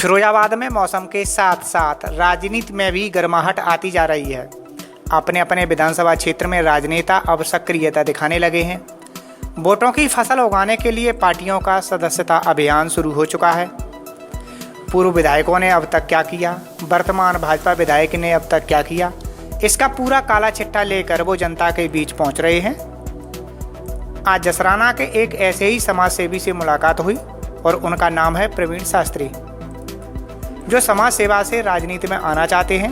फिरोजाबाद में मौसम के साथ साथ राजनीति में भी गर्माहट आती जा रही है। अपने अपने विधानसभा क्षेत्र में राजनेता अब सक्रियता दिखाने लगे हैं। वोटों की फसल उगाने के लिए पार्टियों का सदस्यता अभियान शुरू हो चुका है। पूर्व विधायकों ने अब तक क्या किया, वर्तमान भाजपा विधायक ने अब तक क्या किया, इसका पूरा काला चिट्ठा लेकर वो जनता के बीच पहुंच रहे हैं। आज जसराना के एक ऐसे ही समाज सेवी से मुलाकात हुई और उनका नाम है प्रवीण शास्त्री, जो समाज सेवा से राजनीति में आना चाहते हैं।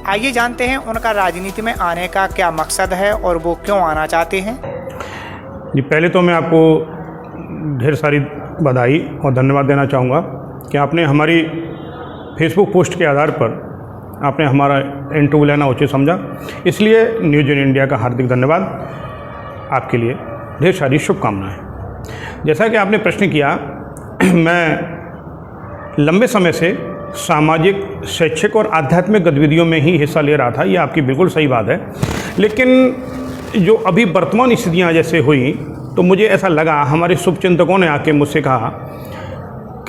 आइए जानते हैं उनका राजनीति में आने का क्या मकसद है और वो क्यों आना चाहते हैं। जी, पहले तो मैं आपको ढेर सारी बधाई और धन्यवाद देना चाहूँगा कि आपने हमारी फेसबुक पोस्ट के आधार पर आपने हमारा इंटरव्यू लेना उचित समझा, इसलिए न्यूज़ इन इंडिया का हार्दिक धन्यवाद। आपके लिए ढेर सारी शुभकामनाएं। जैसा कि आपने प्रश्न किया, मैं लंबे समय से सामाजिक, शैक्षिक और आध्यात्मिक गतिविधियों में ही हिस्सा ले रहा था। ये आपकी बिल्कुल सही बात है, लेकिन जो अभी वर्तमान स्थितियाँ जैसे हुई तो मुझे ऐसा लगा, हमारे शुभचिंतकों ने आके मुझसे कहा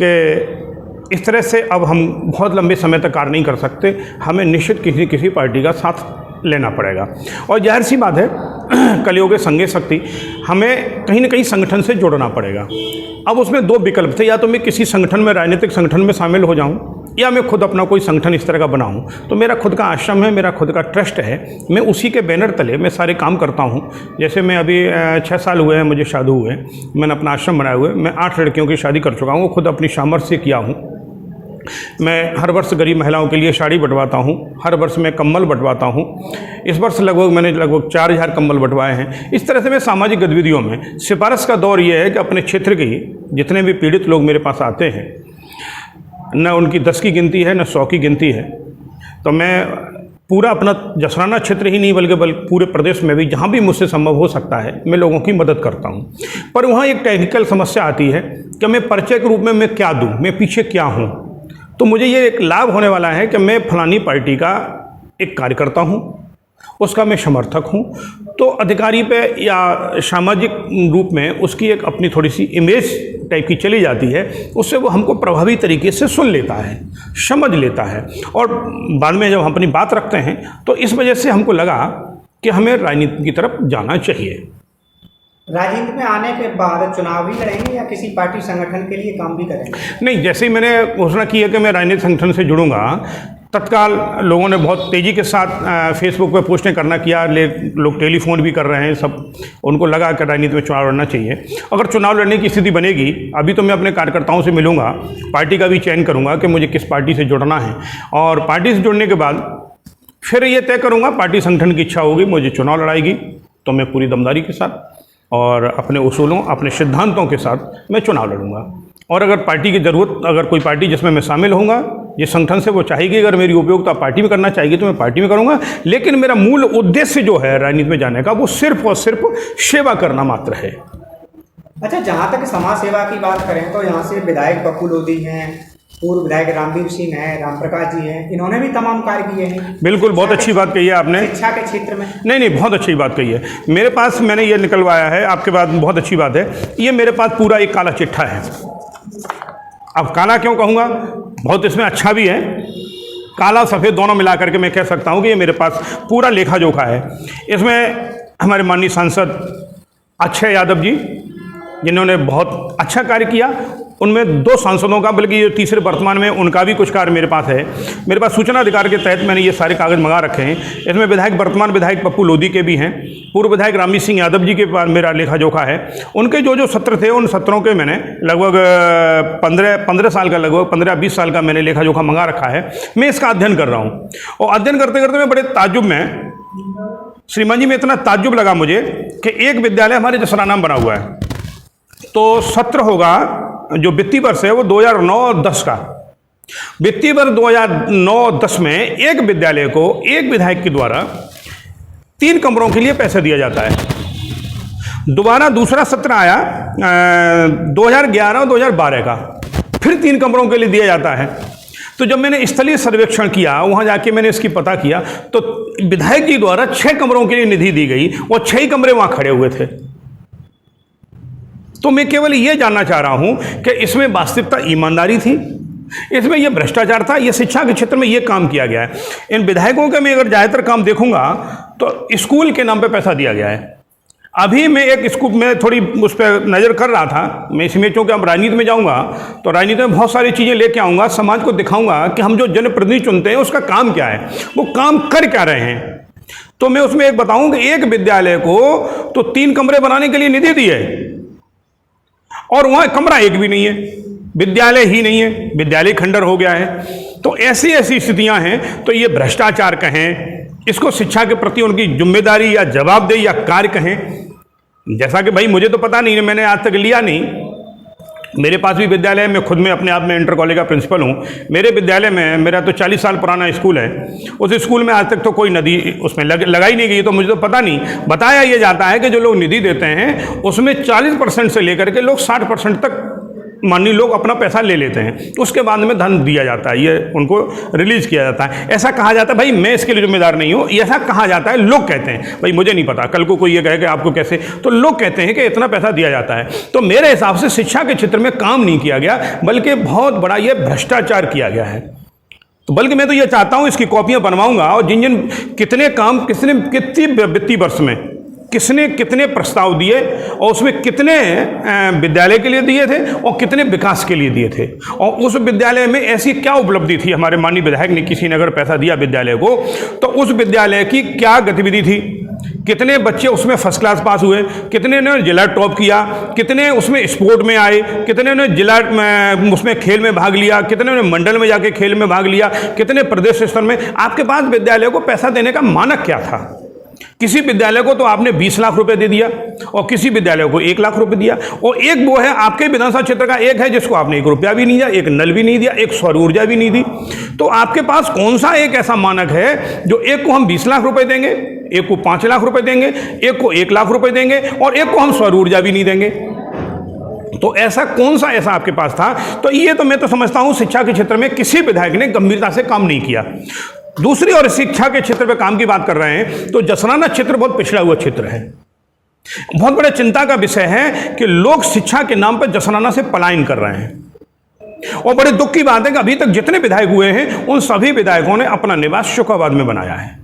कि इस तरह से अब हम बहुत लंबे समय तक कार्य नहीं कर सकते, हमें निश्चित किसी पार्टी का साथ लेना पड़ेगा। और जाहिर सी बात है, कलियुग संगे शक्ति, हमें कहीं ना कहीं संगठन से जुड़ना पड़ेगा। अब उसमें दो विकल्प थे, या तो मैं किसी संगठन में, राजनीतिक संगठन में शामिल हो जाऊं, या मैं खुद अपना कोई संगठन इस तरह का बनाऊं। तो मेरा खुद का आश्रम है, मेरा खुद का ट्रस्ट है, मैं उसी के बैनर तले मैं सारे काम करता हूं। जैसे मैं अभी 6 साल हुए हैं मुझे शादी हुए, मैंने अपना आश्रम बनाए हुए, मैं 8 लड़कियों की शादी कर चुका हूँ, खुद अपनी सामर्थ्य से किया हूँ। मैं हर वर्ष गरीब महिलाओं के लिए साड़ी बंटवाता हूँ, हर वर्ष मैं कंबल बंटवाता हूँ। इस वर्ष मैंने लगभग 4000 कंबल बंटवाए हैं। इस तरह से मैं सामाजिक गतिविधियों में, सिफारिश का दौर ये है कि अपने क्षेत्र के जितने भी पीड़ित लोग मेरे पास आते हैं, न उनकी 10 की गिनती है न 100 की गिनती है, तो मैं पूरा अपना जसराना क्षेत्र ही नहीं बल्कि पूरे प्रदेश में भी जहाँ भी मुझसे संभव हो सकता है मैं लोगों की मदद करता हूँ। पर वहाँ एक टेक्निकल समस्या आती है कि मैं परिचय के रूप में मैं क्या दूँ, मैं पीछे क्या हूँ। तो मुझे ये एक लाभ होने वाला है कि मैं फलानी पार्टी का एक कार्यकर्ता हूँ, उसका मैं समर्थक हूँ, तो अधिकारी पे या सामाजिक रूप में उसकी एक अपनी थोड़ी सी इमेज टाइप की चली जाती है। उससे वो हमको प्रभावी तरीके से सुन लेता है, समझ लेता है, और बाद में जब हम अपनी बात रखते हैं तो इस वजह से हमको लगा कि हमें राजनीति की तरफ जाना चाहिए। राजनीति में आने के बाद चुनाव भी लड़ेंगे या किसी पार्टी संगठन के लिए काम भी करेंगे? नहीं, जैसे ही मैंने घोषणा की है कि मैं राजनीतिक संगठन से जुड़ूंगा, तत्काल लोगों ने बहुत तेज़ी के साथ फेसबुक पे पोस्टें करना किया, लोग टेलीफोन भी कर रहे हैं, सब उनको लगा कि राजनीति में चुनाव लड़ना चाहिए। अगर चुनाव लड़ने की स्थिति बनेगी, अभी तो मैं अपने कार्यकर्ताओं से मिलूंगा, पार्टी का भी चयन करूँगा कि मुझे किस पार्टी से जुड़ना है, और पार्टी से जुड़ने के बाद फिर ये तय करूँगा, पार्टी संगठन की इच्छा होगी मुझे चुनाव लड़ाएगी तो मैं पूरी दमदारी के साथ और अपने उसूलों, अपने सिद्धांतों के साथ मैं चुनाव लड़ूंगा। और अगर पार्टी की ज़रूरत, अगर कोई पार्टी जिसमें मैं शामिल होऊंगा, जिस संगठन से वो चाहेगी, अगर मेरी उपयोगिता पार्टी में करना चाहेगी तो मैं पार्टी में करूंगा। लेकिन मेरा मूल उद्देश्य जो है राजनीति में जाने का, वो सिर्फ और सिर्फ सेवा करना मात्र है। अच्छा, जहाँ तक समाज सेवा की बात करें तो यहाँ से विधायक पप्पू लोधी हैं, पूर्व विधायक रामवीर सिंह हैं, राम प्रकाश जी हैं, इन्होंने भी तमाम कार्य किए हैं। बिल्कुल, बहुत अच्छी बात कही है आपने। शिक्षा के क्षेत्र में नहीं, बहुत अच्छी बात कही है। मेरे पास, मैंने ये निकलवाया है आपके बाद, बहुत अच्छी बात है। ये मेरे पास पूरा एक काला चिट्ठा है। अब काला क्यों कहूँगा, बहुत इसमें अच्छा भी है, काला सफ़ेद दोनों मिला करके मैं कह सकता हूँ कि ये मेरे पास पूरा लेखा जोखा है। इसमें हमारे माननीय सांसद अक्षय यादव जी, जिन्होंने बहुत अच्छा कार्य किया, उनमें 2 सांसदों का, बल्कि ये तीसरे वर्तमान में उनका भी कुछ कार्य मेरे पास है। मेरे पास सूचना अधिकार के तहत मैंने ये सारे कागज़ मंगा रखे हैं। इसमें वर्तमान विधायक पप्पू लोधी के भी हैं, पूर्व विधायक रामवीर सिंह यादव जी के पास मेरा लेखा जोखा है। उनके जो सत्र थे, उन सत्रों के मैंने लगभग 15 साल का, लगभग 15-20 साल का मैंने लेखा जोखा मंगा रखा है। मैं इसका अध्ययन कर रहा हूँ, और अध्ययन करते करते मैं बड़े ताज्जुब में, श्रीमान जी, में इतना ताज्जुब लगा मुझे कि एक विद्यालय हमारे जसराना में बना हुआ है, तो सत्र होगा, जो वित्तीय वर्ष है वो 2009-10 का। वित्तीय वर्ष 2009-10 में एक विद्यालय को एक विधायक के द्वारा 3 कमरों के लिए पैसे दिया जाता है। दोबारा दूसरा सत्र आया 2011-2012 का, फिर 3 कमरों के लिए दिया जाता है। तो जब मैंने स्थलीय सर्वेक्षण किया, वहाँ जाके मैंने इसकी पता किया, तो विधायक जी द्वारा 6 कमरों के लिए निधि दी गई और 6 ही कमरे वहाँ खड़े हुए थे। तो मैं केवल ये जानना चाह रहा हूं कि इसमें वास्तविकता ईमानदारी थी इसमें ये भ्रष्टाचार था, ये शिक्षा के क्षेत्र में ये काम किया गया है। इन विधायकों के मैं अगर ज़्यादातर काम देखूंगा तो स्कूल के नाम पे पैसा दिया गया है। अभी मैं एक स्कूल में थोड़ी उस पर नज़र कर रहा था, मैं इसमें चूँकि अब राजनीति में जाऊंगा तो राजनीति में बहुत सारी चीज़ें लेके आऊँगा, समाज को दिखाऊंगा कि हम जो जनप्रतिनिधि चुनते हैं उसका काम क्या है, वो काम कर क्या रहे हैं। तो मैं उसमें एक बताऊं कि एक विद्यालय को तो 3 कमरे बनाने के लिए निधि दी है और वहाँ कमरा एक भी नहीं है, विद्यालय ही नहीं है, विद्यालय खंडर हो गया है। तो ऐसी ऐसी स्थितियां हैं। तो ये भ्रष्टाचार कहें, इसको शिक्षा के प्रति उनकी जिम्मेदारी या जवाबदेही या कार्य कहें, जैसा कि भाई मुझे तो पता नहीं, मैंने आज तक लिया नहीं। मेरे पास भी विद्यालय है, मैं खुद में अपने आप में इंटर कॉलेज का प्रिंसिपल हूँ। मेरे विद्यालय में मेरा तो 40 साल पुराना स्कूल है, उस स्कूल में आज तक तो कोई नदी उसमें लगाई नहीं गई। तो मुझे तो पता नहीं, बताया ये जाता है कि जो लोग निधि देते हैं उसमें 40% से लेकर के लोग 60% तक माननीय लोग अपना पैसा ले लेते हैं, उसके बाद में धन दिया जाता है, ये उनको रिलीज किया जाता है। ऐसा कहा जाता है, भाई मैं इसके लिए जिम्मेदार नहीं हूँ, ऐसा कहा जाता है, लोग कहते हैं, भाई मुझे नहीं पता, कल को कोई ये कहे कि आपको कैसे, तो लोग कहते हैं कि इतना पैसा दिया जाता है। तो मेरे हिसाब से शिक्षा के क्षेत्र में काम नहीं किया गया, बल्कि बहुत बड़ा ये भ्रष्टाचार किया गया है। तो बल्कि मैं तो ये चाहता हूँ इसकी कॉपियाँ बनवाऊंगा और जिन जिन कितने काम कितने वित्तीय वर्ष में किसने कितने प्रस्ताव दिए और उसमें कितने विद्यालय के लिए दिए थे और कितने विकास के लिए दिए थे, और उस विद्यालय में ऐसी क्या उपलब्धि थी, हमारे माननीय विधायक ने किसी ने अगर पैसा दिया विद्यालय को तो उस विद्यालय की क्या गतिविधि थी, कितने बच्चे उसमें फर्स्ट क्लास पास हुए, कितने ने जिला टॉप किया, कितने उसमें स्पोर्ट में आए, कितने ने जिला उसमें खेल में भाग लिया, कितने ने मंडल में जाके खेल में भाग लिया, कितने प्रदेश स्तर में। आपके पास विद्यालय को पैसा देने का मानक क्या था? किसी विद्यालय को तो आपने 20 लाख रुपए दे दिया और किसी विद्यालय को 1 लाख रुपए दिया, और एक वो है आपके विधानसभा क्षेत्र का एक है जिसको आपने 1 रुपया भी नहीं दिया, एक नल भी नहीं दिया, एक सौर ऊर्जा भी नहीं दी। तो आपके पास कौन सा एक ऐसा मानक है जो एक को हम 20 लाख रुपए देंगे, एक को 5 लाख रुपए देंगे, एक को 1 लाख रुपए देंगे और एक को हम सौर ऊर्जा भी नहीं देंगे? तो ऐसा कौन सा ऐसा आपके पास था? तो ये तो मैं तो समझता हूं शिक्षा के क्षेत्र में किसी विधायक ने गंभीरता से काम नहीं किया। दूसरी ओर शिक्षा के क्षेत्र में काम की बात कर रहे हैं तो जसराना क्षेत्र बहुत पिछड़ा हुआ क्षेत्र है। बहुत बड़े चिंता का विषय है कि लोग शिक्षा के नाम पर जसराना से पलायन कर रहे हैं, और बड़े दुख की बात है कि अभी तक जितने विधायक हुए हैं उन सभी विधायकों ने अपना निवास शुकाबाद में बनाया है।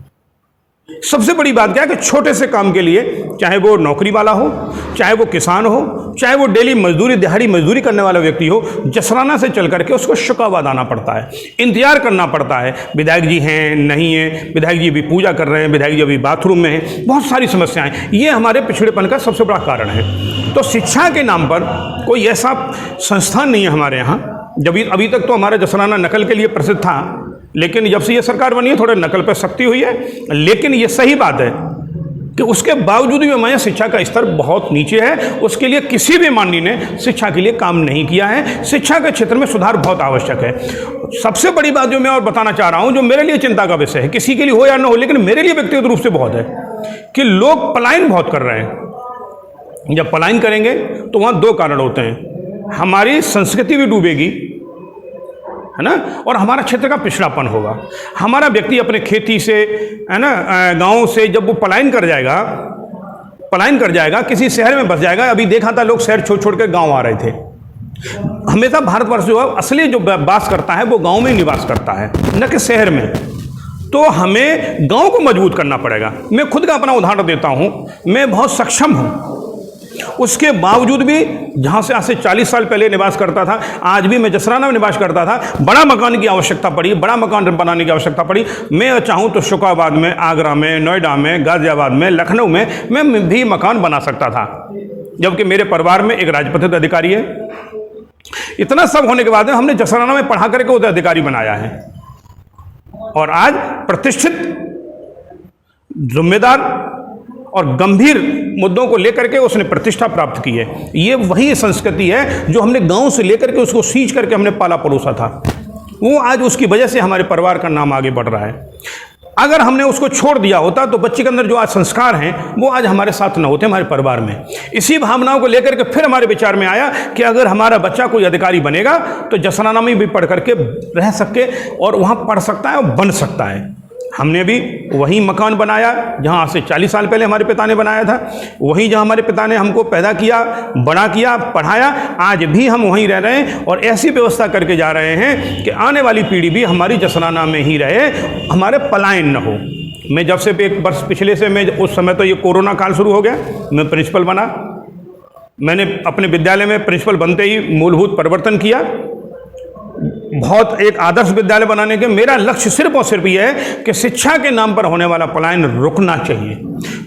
सबसे बड़ी बात क्या है कि छोटे से काम के लिए, चाहे वो नौकरी वाला हो, चाहे वो किसान हो, चाहे वो डेली मजदूरी दिहाड़ी मजदूरी करने वाला व्यक्ति हो, जसराना से चल करके उसको शुकाबाद आना पड़ता है, इंतजार करना पड़ता है। विधायक जी हैं नहीं हैं, विधायक जी अभी पूजा कर रहे हैं, विधायक जी अभी बाथरूम में हैं, बहुत सारी समस्याएं। ये हमारे पिछड़ेपन का सबसे बड़ा कारण है। तो शिक्षा के नाम पर कोई ऐसा संस्थान नहीं है हमारे यहाँ। जब अभी तक तो हमारा जसराना नकल के लिए प्रसिद्ध था, लेकिन जब से ये सरकार बनी है थोड़े नकल पर सख्ती हुई है। लेकिन ये सही बात है कि उसके बावजूद भी हमारे शिक्षा का स्तर बहुत नीचे है। उसके लिए किसी भी माननीय ने शिक्षा के लिए काम नहीं किया है। शिक्षा के क्षेत्र में सुधार बहुत आवश्यक है। सबसे बड़ी बात जो मैं और बताना चाह रहा हूं, जो मेरे लिए चिंता का विषय है, किसी के लिए हो या ना हो, लेकिन मेरे लिए व्यक्तिगत रूप से बहुत है कि लोग पलायन बहुत कर रहे हैं। जब पलायन करेंगे तो वहां 2 कारण होते हैं, हमारी संस्कृति भी डूबेगी, है ना, और हमारा क्षेत्र का पिछड़ापन होगा। हमारा व्यक्ति अपने खेती से, है ना, गांव से जब वो पलायन कर जाएगा किसी शहर में बस जाएगा। अभी देखा था लोग शहर छोड़ छोड़ के गांव आ रहे थे। हमेशा भारतवर्ष जो है असली जो वास करता है वो गांव में निवास करता है, न कि शहर में। तो हमें गांव को मजबूत करना पड़ेगा। मैं खुद का अपना उदाहरण देता हूं, मैं बहुत सक्षम हूं, उसके बावजूद भी जहाँ से आज से 40 साल पहले निवास करता था, आज भी मैं जसराना में निवास करता था। बड़ा मकान की आवश्यकता पड़ी, बड़ा मकान बनाने की आवश्यकता पड़ी। मैं चाहूँ तो शुकाबाद में, आगरा में, नोएडा में, गाजियाबाद में, लखनऊ में मैं भी मकान बना सकता था, जबकि मेरे परिवार में एक राजपत्रित अधिकारी है। इतना सब होने के बाद हमने जसराना में पढ़ा करके उसे अधिकारी बनाया है, और आज प्रतिष्ठित, जिम्मेदार और गंभीर मुद्दों को लेकर के उसने प्रतिष्ठा प्राप्त की है। ये वही संस्कृति है जो हमने गांव से लेकर के उसको सींच करके हमने पाला परोसा था। वो आज उसकी वजह से हमारे परिवार का नाम आगे बढ़ रहा है। अगर हमने उसको छोड़ दिया होता तो बच्चे के अंदर जो आज संस्कार हैं वो आज हमारे साथ न होते, हमारे परिवार में। इसी भावनाओं को लेकर के फिर हमारे विचार में आया कि अगर हमारा बच्चा कोई अधिकारी बनेगा तो जसराना में भी पढ़ करके रह सके और वहाँ पढ़ सकता है और बन सकता है। हमने भी वही मकान बनाया जहाँ आज से 40 साल पहले हमारे पिता ने बनाया था, वहीं जहाँ हमारे पिता ने हमको पैदा किया, बड़ा किया, पढ़ाया, आज भी हम वहीं रह रहे हैं और ऐसी व्यवस्था करके जा रहे हैं कि आने वाली पीढ़ी भी हमारी जसराना में ही रहे, हमारे पलायन न हो। मैं जब से एक वर्ष पिछले से मैं उस समय तो ये कोरोना काल शुरू हो गया, मैं प्रिंसिपल बना, मैंने अपने विद्यालय में प्रिंसिपल बनते ही मूलभूत परिवर्तन किया, बहुत एक आदर्श विद्यालय बनाने के मेरा लक्ष्य सिर्फ और सिर्फ ये है कि शिक्षा के नाम पर होने वाला पलायन रुकना चाहिए।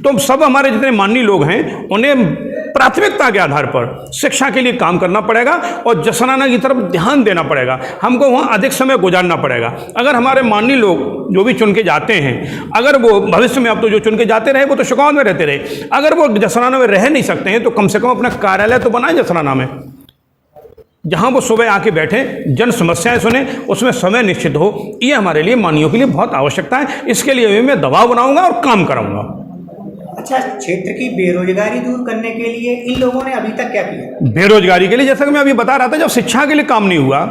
तो सब हमारे जितने माननीय लोग हैं उन्हें प्राथमिकता के आधार पर शिक्षा के लिए काम करना पड़ेगा और जसराना की तरफ ध्यान देना पड़ेगा, हमको वहाँ अधिक समय गुजारना पड़ेगा। अगर हमारे माननीय लोग जो भी चुन के जाते हैं, अगर वो भविष्य में अब तो जो चुन के जाते रहे वो तो शिकायत में रहते रहे, अगर वो जसराना में रह नहीं सकते हैं तो कम से कम अपना कार्यालय तो बनाए जसराना में, जहां वो सुबह आके बैठे, जन समस्याएं सुने, उसमें समय निश्चित हो। ये हमारे लिए माननीयों के लिए बहुत आवश्यकता है। इसके लिए भी मैं दबाव बनाऊंगा और काम कराऊंगा। अच्छा, क्षेत्र की बेरोजगारी दूर करने के लिए इन लोगों ने अभी तक क्या किया? बेरोजगारी के लिए जैसा कि मैं अभी बता रहा था, जब शिक्षा के लिए काम नहीं हुआ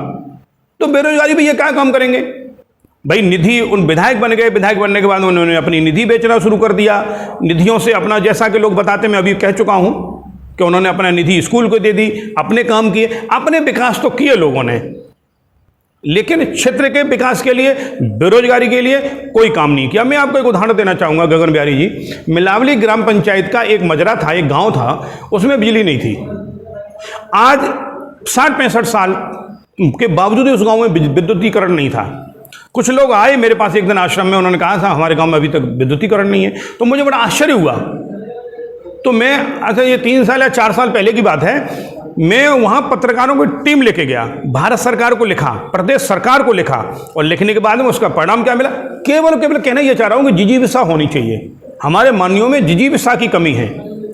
तो बेरोजगारी भी ये क्या काम करेंगे भाई? निधि, उन विधायक बन गए, विधायक बनने के बाद उन्होंने अपनी निधि बेचना शुरू कर दिया, निधियों से अपना, जैसा कि लोग बताते, मैं अभी कह चुका हूं कि उन्होंने अपना निधि स्कूल को दे दी, अपने काम किए, अपने विकास तो किए लोगों ने, लेकिन क्षेत्र के विकास के लिए, बेरोजगारी के लिए कोई काम नहीं किया। मैं आपको एक उदाहरण देना चाहूँगा गगन बिहारी जी, मिलावली ग्राम पंचायत का एक मजरा था, एक गांव था, उसमें बिजली नहीं थी। आज 60-65 साल के बावजूद उस गांव में विद्युतीकरण नहीं था। कुछ लोग आए मेरे पास एक दिन आश्रम में, उन्होंने कहा था हमारे गाँव में अभी तक विद्युतीकरण नहीं है। तो मुझे बड़ा आश्चर्य हुआ। तो मैं, अच्छा ये 3 साल या 4 साल पहले की बात है, मैं वहाँ पत्रकारों की टीम लेके गया, भारत सरकार को लिखा, प्रदेश सरकार को लिखा, और लिखने के बाद में उसका परिणाम क्या मिला? केवल कहना ये चाह रहा हूँ कि जिजीविषा होनी चाहिए। हमारे माननीयों में जिजीविषा की कमी है।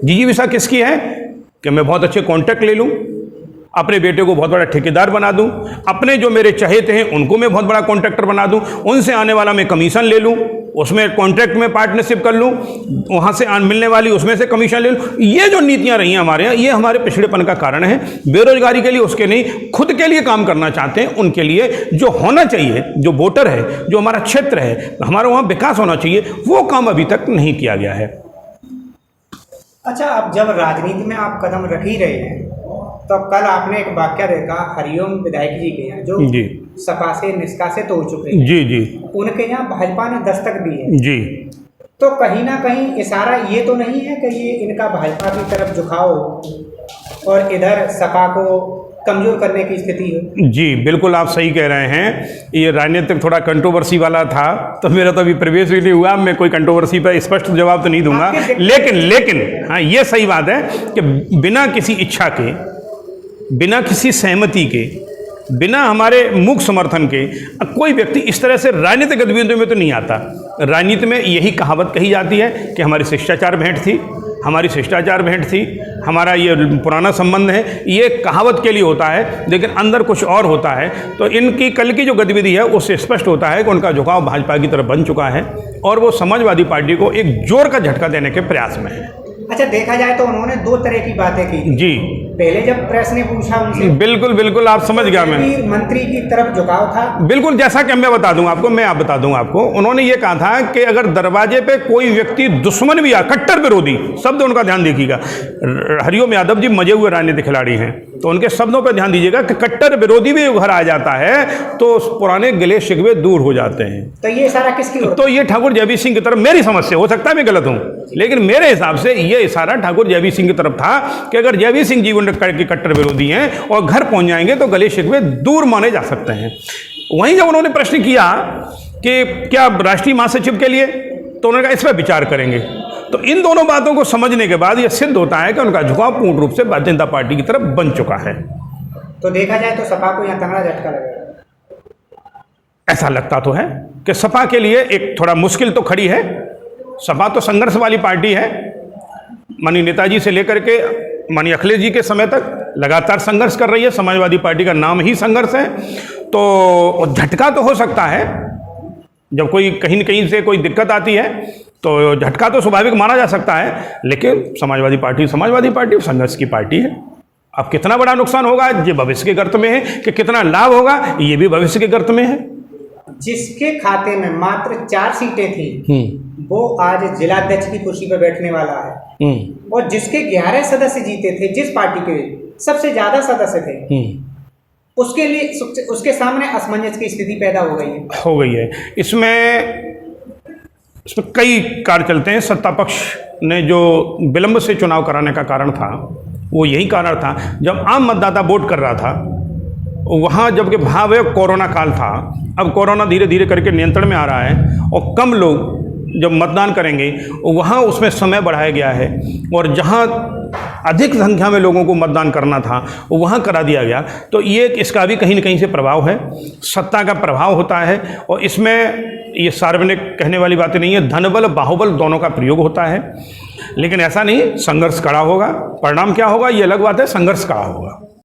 जिजीविषा किसकी है? कि मैं बहुत अच्छे कॉन्टैक्ट ले लूँ, अपने बेटे को बहुत बड़ा ठेकेदार बना दूं, अपने जो मेरे चहेते हैं उनको मैं बहुत बड़ा कॉन्ट्रैक्टर बना दूं, उनसे आने वाला मैं कमीशन ले लूं, उसमें कॉन्ट्रैक्ट में पार्टनरशिप कर लूं, वहाँ से मिलने वाली उसमें से कमीशन ले लूं। ये जो नीतियाँ रही हैं हमारे यहाँ, ये हमारे पिछड़ेपन का कारण है। बेरोजगारी के लिए उसके नहीं, खुद के लिए काम करना चाहते हैं, उनके लिए जो होना चाहिए, जो वोटर है, जो हमारा क्षेत्र है, हमारा वहाँ विकास होना चाहिए, वो काम अभी तक नहीं किया गया है। अच्छा, अब जब राजनीति में आप कदम रख ही रहे हैं, तो कल आपने एक वाक्य देखा हरिओम विधायक जी के यहाँ, जो जी सपा से निष्कासित हो चुके हैं, जी जी, उनके यहाँ भाजपा ने दस्तक दी है जी। तो कहीं ना कहीं इशारा ये तो नहीं है कि ये इनका भाजपा की तरफ झुकाव और इधर सपा को कमजोर करने की स्थिति है? जी बिल्कुल, आप सही कह रहे हैं। ये राजनीतिक थोड़ा कंट्रोवर्सी वाला था, तो मेरा तो अभी प्रवेश भी नहीं हुआ, मैं कोई कंट्रोवर्सी पर स्पष्ट जवाब तो नहीं दूंगा। लेकिन हाँ, ये सही बात है कि बिना किसी इच्छा के, बिना किसी सहमति के, बिना हमारे मूक समर्थन के कोई व्यक्ति इस तरह से राजनीतिक गतिविधियों में तो नहीं आता। राजनीति में यही कहावत कही जाती है कि हमारी शिष्टाचार भेंट थी, हमारी शिष्टाचार भेंट थी, हमारा ये पुराना संबंध है, ये कहावत के लिए होता है, लेकिन अंदर कुछ और होता है। तो इनकी कल की जो गतिविधि है उससे स्पष्ट होता है कि उनका झुकाव भाजपा की तरफ बन चुका है और वो समाजवादी पार्टी को एक जोर का झटका देने के प्रयास में है। अच्छा, देखा जाए तो उन्होंने 2 तरह की बातें की जी। पहले जब प्रेस ने पूछा उनसे, बिल्कुल आप समझ गया, मैं मंत्री की तरफ झुकाव था, बिल्कुल जैसा कि मैं बता दूंगा आपको, मैं बता दूंगा आपको। उन्होंने ये कहा था कि अगर दरवाजे पे कोई व्यक्ति दुश्मन भी आ, कट्टर विरोधी शब्द, उनका ध्यान देखिएगा। हरिओम यादव जी मजे हुए राजनीतिक खिलाड़ी हैं, तो उनके शब्दों पर ध्यान दीजिएगा कि कट्टर विरोधी भी घर आ जाता है तो पुराने गिले शिकवे दूर हो जाते हैं। तो ये इशारा किसकी? तो ये ठाकुर जयवीर सिंह की तरफ, मेरी समझ से, हो सकता है मैं गलत हूँ, लेकिन मेरे हिसाब से ये इशारा ठाकुर जयवीर सिंह की तरफ था कि अगर जयवीर सिंह जी के कट्टर विरोधी हैं और घर पहुंच जाएंगे तो गले शिकवे दूर माने जा सकते हैं। वहीं जब उन्होंने प्रश्न किया कि क्या राष्ट्रीय महासचिव के लिए, तो उन्होंने कहा इस पर विचार करेंगे। तो इन दोनों बातों को समझने के बाद यह सिद्ध होता है कि उनका झुकाव पूर्ण रूप से भारतीय जनता पार्टी की तरफ बन चुका है। तो देखा जाए तो सपा को यहाँ तगड़ा झटका लगेगा, ऐसा लगता तो है कि सपा के लिए एक थोड़ा मुश्किल तो खड़ी है। सपा तो संघर्ष वाली पार्टी है, माननीय नेताजी से लेकर के माननीय अखिलेश जी के समय तक लगातार संघर्ष कर रही है। समाजवादी पार्टी का नाम ही संघर्ष है, तो झटका तो हो सकता है। जब कोई कहीं न कहीं से कोई दिक्कत आती है तो झटका तो स्वाभाविक माना जा सकता है, लेकिन समाजवादी पार्टी संघर्ष की पार्टी है। अब कितना बड़ा नुकसान होगा ये भविष्य के गर्त में है, कि कितना लाभ होगा ये भी भविष्य के गर्त में है। जिसके खाते में मात्र 4 सीटें थी, वो आज जिलाध्यक्ष की कुर्सी पर बैठने वाला है। और जिसके 11 सदस्य जीते थे, जिस पार्टी के सबसे ज्यादा सदस्य थे, उसके लिए उसके सामने असमंजस की स्थिति पैदा हो गई है। इसमें कई कार्य चलते हैं। सत्ता पक्ष ने जो विलंब से चुनाव कराने का कारण था, वो यही कारण था, जब आम मतदाता वोट कर रहा था वहाँ, जबकि भाव कोरोना काल था, अब कोरोना धीरे धीरे करके नियंत्रण में आ रहा है और कम लोग जब मतदान करेंगे वहाँ उसमें समय बढ़ाया गया है, और जहाँ अधिक संख्या में लोगों को मतदान करना था वहाँ करा दिया गया। तो ये इसका भी कहीं न कहीं से प्रभाव है, सत्ता का प्रभाव होता है। और इसमें ये सार्वजनिक कहने वाली बातें नहीं है, धनबल बाहुबल दोनों का प्रयोग होता है। लेकिन ऐसा नहीं, संघर्ष कड़ा होगा। परिणाम क्या होगा ये अलग बात है, संघर्ष कड़ा होगा।